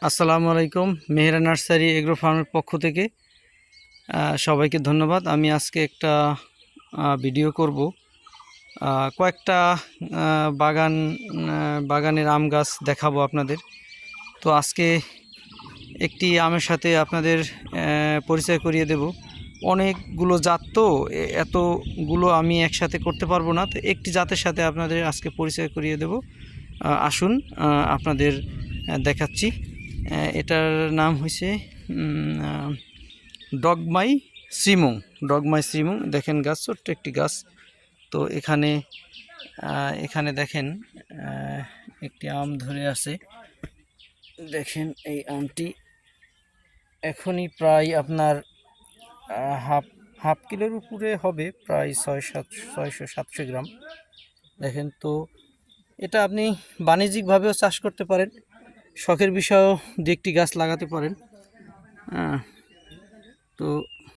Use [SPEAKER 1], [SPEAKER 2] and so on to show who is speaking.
[SPEAKER 1] আসসালামু আলাইকুম। মেহেরা nursery agro ফার্মের পক্ষ থেকে সবাইকে ধন্যবাদ। আমি আজকে একটা ভিডিও করব। কয়েকটা বাগানের আম গাছ দেখাবো আপনাদের। তো আজকে একটি আমের সাথে আপনাদের পরিচয় করিয়ে দেব। অনেকগুলো জাত, তো এতগুলো আমি একসাথে করতে পারবো না, তো একটি জাতের সাথে আপনাদের আজকে পরিচয় করিয়ে দেব। আসুন আপনাদের দেখাচ্ছি। এটার নাম হয়েছে ডগমাই শ্রীমুং। দেখেন গাছ, ছোট্ট একটি গাছ। তো এখানে দেখেন একটি আম ধরে আছে। দেখেন এই আমটি এখনই প্রায় আপনার হাফ হাফ কিলোর উপরে হবে, প্রায় 600-700 গ্রাম। দেখেন, তো এটা আপনি বাণিজ্যিকভাবেও চাষ করতে পারেন, শখের বিষয়েও দু একটি গাছ লাগাতে পারেন। তো